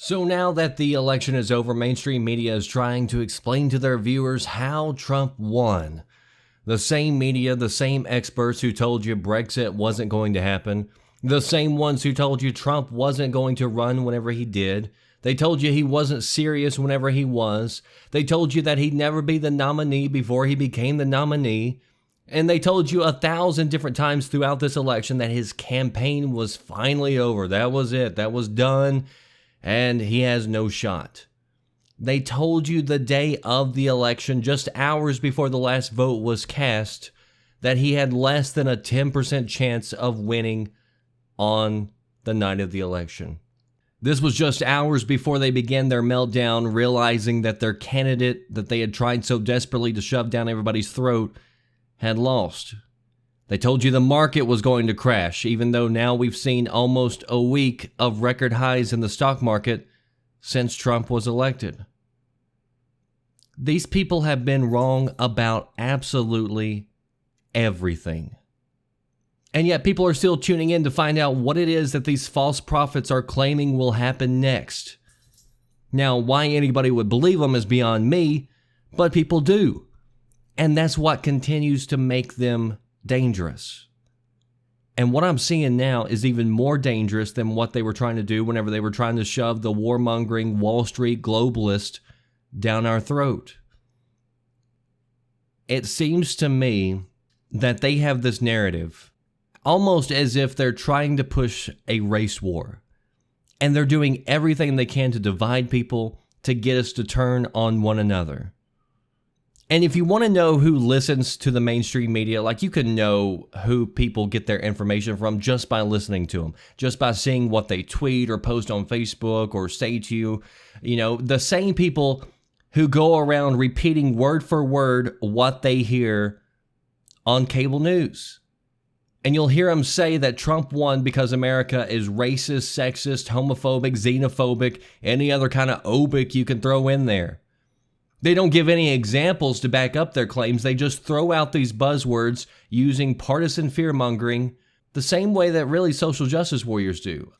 So now that the election is over, mainstream media is trying to explain to their viewers how Trump won. The same media, the same experts who told you Brexit wasn't going to happen, the same ones who told you Trump wasn't going to run whenever he did. They told you he wasn't serious whenever he was. They told you that he'd never be the nominee before he became the nominee. And they told you 1,000 different times throughout this election that his campaign was finally over. That was it. That was done. And he has no shot. They told you the day of the election, just hours before the last vote was cast, that he had less than a 10% chance of winning on the night of the election. This was just hours before they began their meltdown, realizing that their candidate that they had tried so desperately to shove down everybody's throat had lost. They told you the market was going to crash, even though now we've seen almost a week of record highs in the stock market since Trump was elected. These people have been wrong about absolutely everything. And yet people are still tuning in to find out what it is that these false prophets are claiming will happen next. Now, why anybody would believe them is beyond me, but people do. And that's what continues to make them dangerous. And what I'm seeing now is even more dangerous than what they were trying to do whenever they were trying to shove the warmongering Wall Street globalist down our throat. It seems to me that they have this narrative almost as if they're trying to push a race war. And they're doing everything they can to divide people, to get us to turn on one another. And if you want to know who listens to the mainstream media, like, you can know who people get their information from just by listening to them, just by seeing what they tweet or post on Facebook or say to you. You know, the same people who go around repeating word for word what they hear on cable news. And you'll hear them say that Trump won because America is racist, sexist, homophobic, xenophobic, any other kind of obic you can throw in there. They don't give any examples to back up their claims. They just throw out these buzzwords using partisan fear-mongering the same way that really social justice warriors do.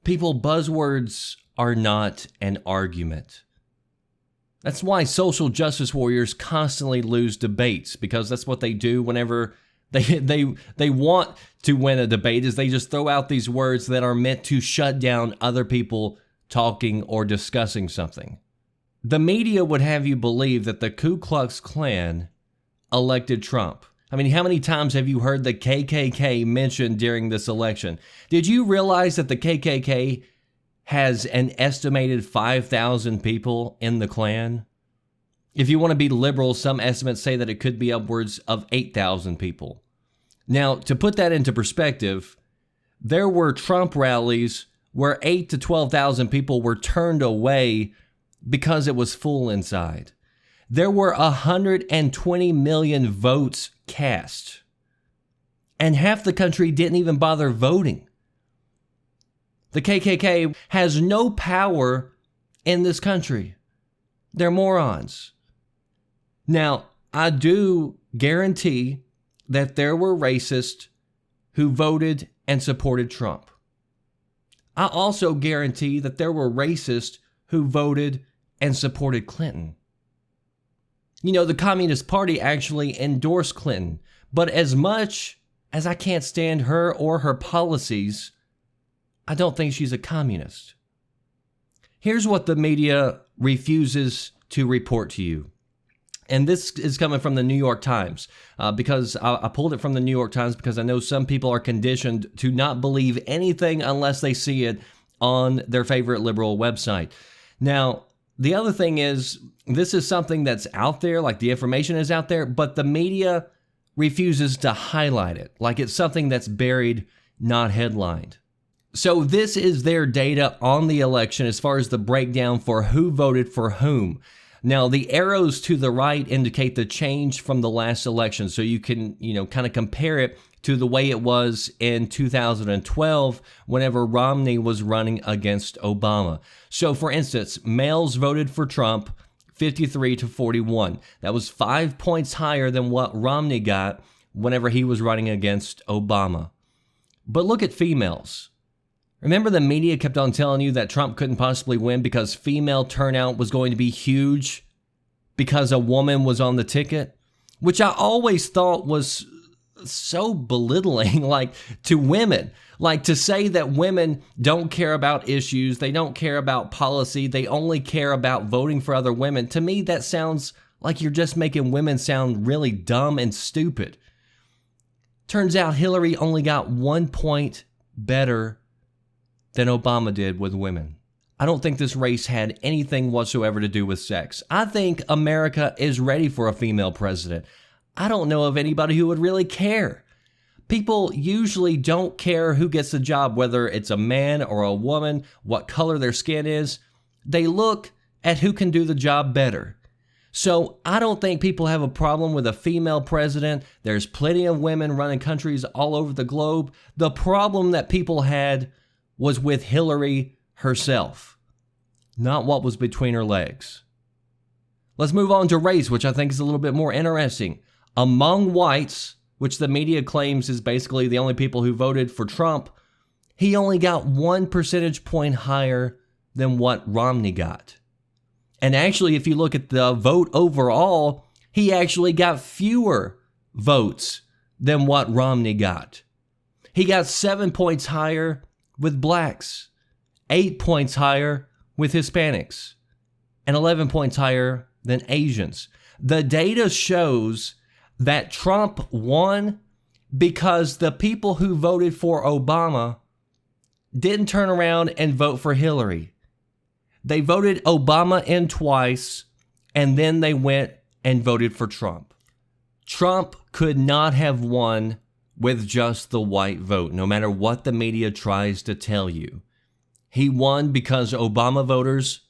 People, buzzwords are not an argument. That's why social justice warriors constantly lose debates, because that's what they do whenever they want to win a debate, is they just throw out these words that are meant to shut down other people talking or discussing something. The media would have you believe that the Ku Klux Klan elected Trump. I mean, how many times have you heard the KKK mentioned during this election? Did you realize that the KKK has an estimated 5,000 people in the Klan? If you want to be liberal, some estimates say that it could be upwards of 8,000 people. Now, to put that into perspective, there were Trump rallies where 8,000 to 12,000 people were turned away because it was full inside. There were 120 million votes cast, and half the country didn't even bother voting. The KKK has no power in this country. They're morons. Now, I do guarantee that there were racists who voted and supported Trump. I also guarantee that there were racists who voted and supported Clinton. You know, the Communist Party actually endorsed Clinton, but as much as I can't stand her or her policies, I don't think she's a communist. Here's what the media refuses to report to you. And this is coming from the New York Times, because I pulled it from the New York Times because I know some people are conditioned to not believe anything unless they see it on their favorite liberal website. Now, the other thing is, this is something that's out there, like the information is out there, but the media refuses to highlight it, like it's something that's buried, not headlined. So this is their data on the election as far as the breakdown for who voted for whom. Now, the arrows to the right indicate the change from the last election, so you can, kind of compare it to the way it was in 2012 whenever Romney was running against Obama. So, for instance, males voted for Trump 53 to 41. That was 5 points higher than what Romney got whenever he was running against Obama. But look at females. Remember the media kept on telling you that Trump couldn't possibly win because female turnout was going to be huge because a woman was on the ticket? Which I always thought was so belittling, like, to women. Like, to say that women don't care about issues, they don't care about policy, they only care about voting for other women. To me, that sounds like you're just making women sound really dumb and stupid. Turns out Hillary only got 1 point better than Obama did with women. I don't think this race had anything whatsoever to do with sex. I think America is ready for a female president. I don't know of anybody who would really care. People usually don't care who gets the job, whether it's a man or a woman, what color their skin is. They look at who can do the job better. So I don't think people have a problem with a female president. There's plenty of women running countries all over the globe. The problem that people had was with Hillary herself, not what was between her legs. Let's move on to race, which I think is a little bit more interesting. Among whites, which the media claims is basically the only people who voted for Trump, he only got 1 percentage point higher than what Romney got. And actually, if you look at the vote overall, he actually got fewer votes than what Romney got. He got 7 points higher with blacks, 8 points higher with Hispanics, and 11 points higher than Asians. The data shows that Trump won because the people who voted for Obama didn't turn around and vote for Hillary. They voted Obama in twice, and then they went and voted for Trump. Trump could not have won with just the white vote, no matter what the media tries to tell you. He won because Obama voters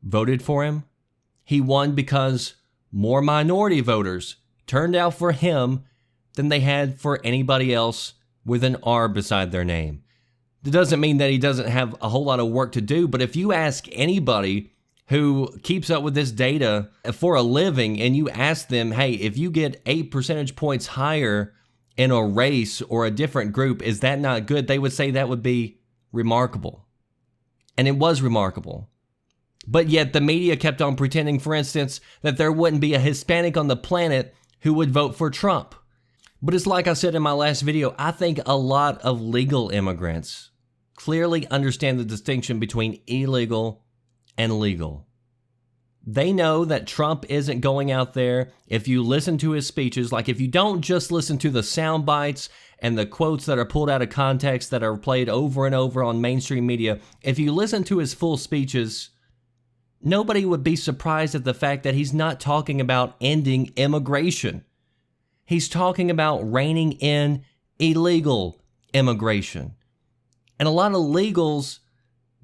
voted for him. He won because more minority voters turned out for him than they had for anybody else with an R beside their name. That doesn't mean that he doesn't have a whole lot of work to do, but if you ask anybody who keeps up with this data for a living and you ask them, hey, if you get 8 percentage points higher in a race or a different group, is that not good? They would say that would be remarkable. And it was remarkable. But yet the media kept on pretending, for instance, that there wouldn't be a Hispanic on the planet who would vote for Trump. But it's like I said in my last video, I think a lot of legal immigrants clearly understand the distinction between illegal and legal. They know that Trump isn't going out there. If you listen to his speeches, like if you don't just listen to the sound bites and the quotes that are pulled out of context that are played over and over on mainstream media, if you listen to his full speeches, nobody would be surprised at the fact that he's not talking about ending immigration. He's talking about reining in illegal immigration. And a lot of legals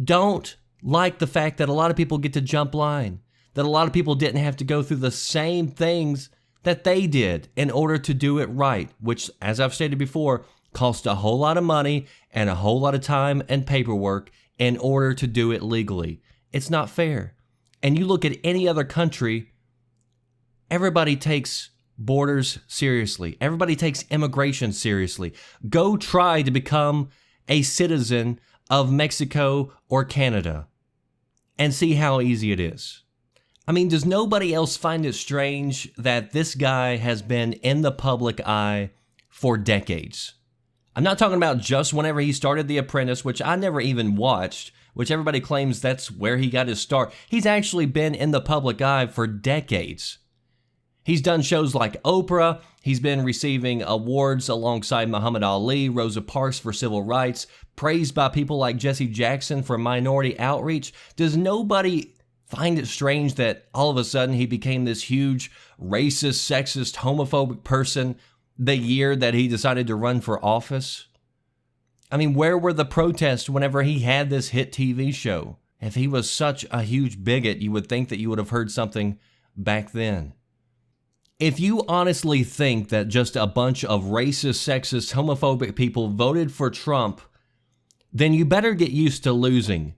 don't like the fact that a lot of people get to jump line, that a lot of people didn't have to go through the same things that they did in order to do it right, which, as I've stated before, cost a whole lot of money and a whole lot of time and paperwork in order to do it legally. It's not fair. And you look at any other country, everybody takes borders seriously. Everybody takes immigration seriously. Go try to become a citizen of Mexico or Canada and see how easy it is. I mean, does nobody else find it strange that this guy has been in the public eye for decades? I'm not talking about just whenever he started The Apprentice, which I never even watched, which everybody claims that's where he got his start. He's actually been in the public eye for decades. He's done shows like Oprah. He's been receiving awards alongside Muhammad Ali, Rosa Parks for civil rights, praised by people like Jesse Jackson for minority outreach. Does nobody find it strange that all of a sudden he became this huge racist, sexist, homophobic person the year that he decided to run for office? I mean, where were the protests whenever he had this hit TV show? If he was such a huge bigot, you would think that you would have heard something back then. If you honestly think that just a bunch of racist, sexist, homophobic people voted for Trump, then you better get used to losing,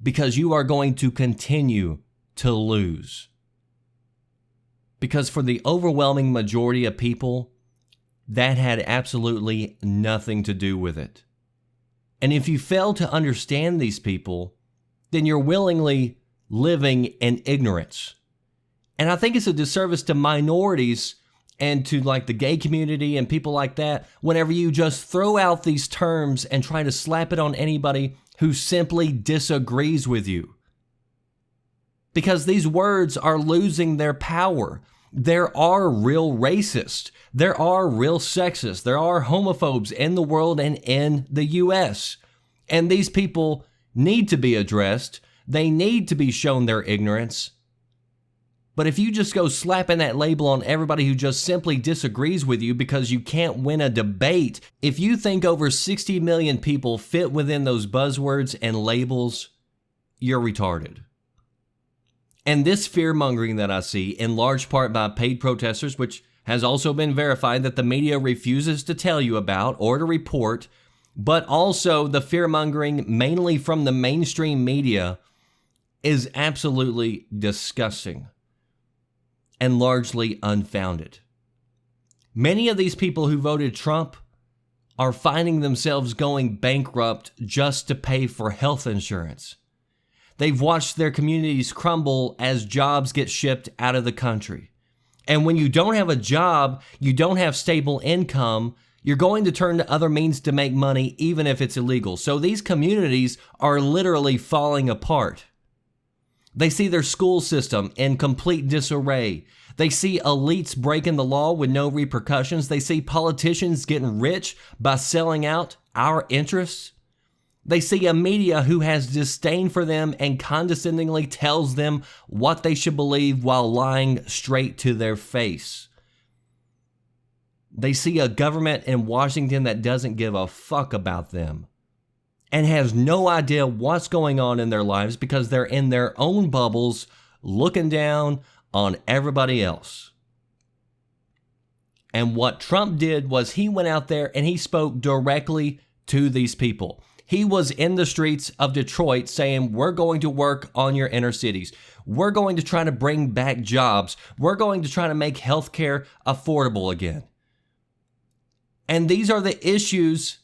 because you are going to continue to lose. Because for the overwhelming majority of people, that had absolutely nothing to do with it. And if you fail to understand these people, then you're willingly living in ignorance. And I think it's a disservice to minorities and to like the gay community and people like that whenever you just throw out these terms and try to slap it on anybody who simply disagrees with you. Because these words are losing their power. There are real racists. There are real sexists. There are homophobes in the world and in the US. And these people need to be addressed. They need to be shown their ignorance. But if you just go slapping that label on everybody who just simply disagrees with you because you can't win a debate, if you think over 60 million people fit within those buzzwords and labels, you're retarded. And this fear-mongering that I see, in large part by paid protesters, which has also been verified that the media refuses to tell you about or to report, but also the fear-mongering mainly from the mainstream media, is absolutely disgusting and largely unfounded. Many of these people who voted Trump are finding themselves going bankrupt just to pay for health insurance. They've watched their communities crumble as jobs get shipped out of the country. And when you don't have a job, you don't have stable income, you're going to turn to other means to make money, even if it's illegal. So these communities are literally falling apart. They see their school system in complete disarray. They see elites breaking the law with no repercussions. They see politicians getting rich by selling out our interests. They see a media who has disdain for them and condescendingly tells them what they should believe while lying straight to their face. They see a government in Washington that doesn't give a fuck about them and has no idea what's going on in their lives because they're in their own bubbles looking down on everybody else. And what Trump did was he went out there and he spoke directly to these people. He was in the streets of Detroit saying, we're going to work on your inner cities. We're going to try to bring back jobs. We're going to try to make healthcare affordable again. And these are the issues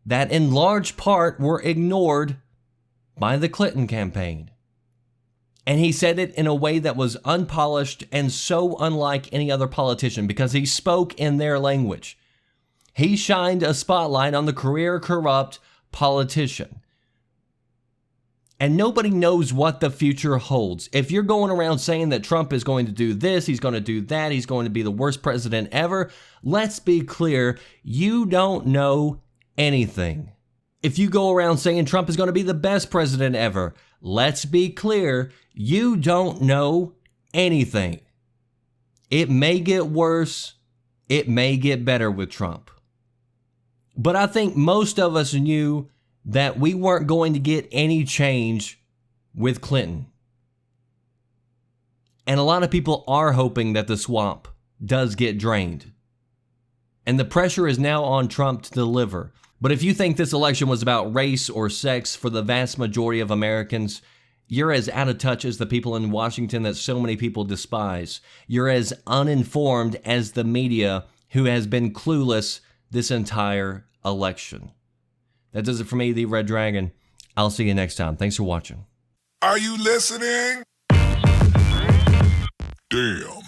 that in large part were ignored by the Clinton campaign. And he said it in a way that was unpolished and so unlike any other politician because he spoke in their language. He shined a spotlight on the career corrupt politician. And nobody knows what the future holds. If you're going around saying that Trump is going to do this, he's going to do that, he's going to be the worst president ever, let's be clear, you don't know anything. If you go around saying Trump is going to be the best president ever, let's be clear, you don't know anything. It may get worse, it may get better with Trump. But I think most of us knew that we weren't going to get any change with Clinton. And a lot of people are hoping that the swamp does get drained. And the pressure is now on Trump to deliver. But if you think this election was about race or sex for the vast majority of Americans, you're as out of touch as the people in Washington that so many people despise. You're as uninformed as the media who has been clueless this entire election. That does it for me, the Red Dragon. I'll see you next time. Thanks for watching. Are you listening? Damn.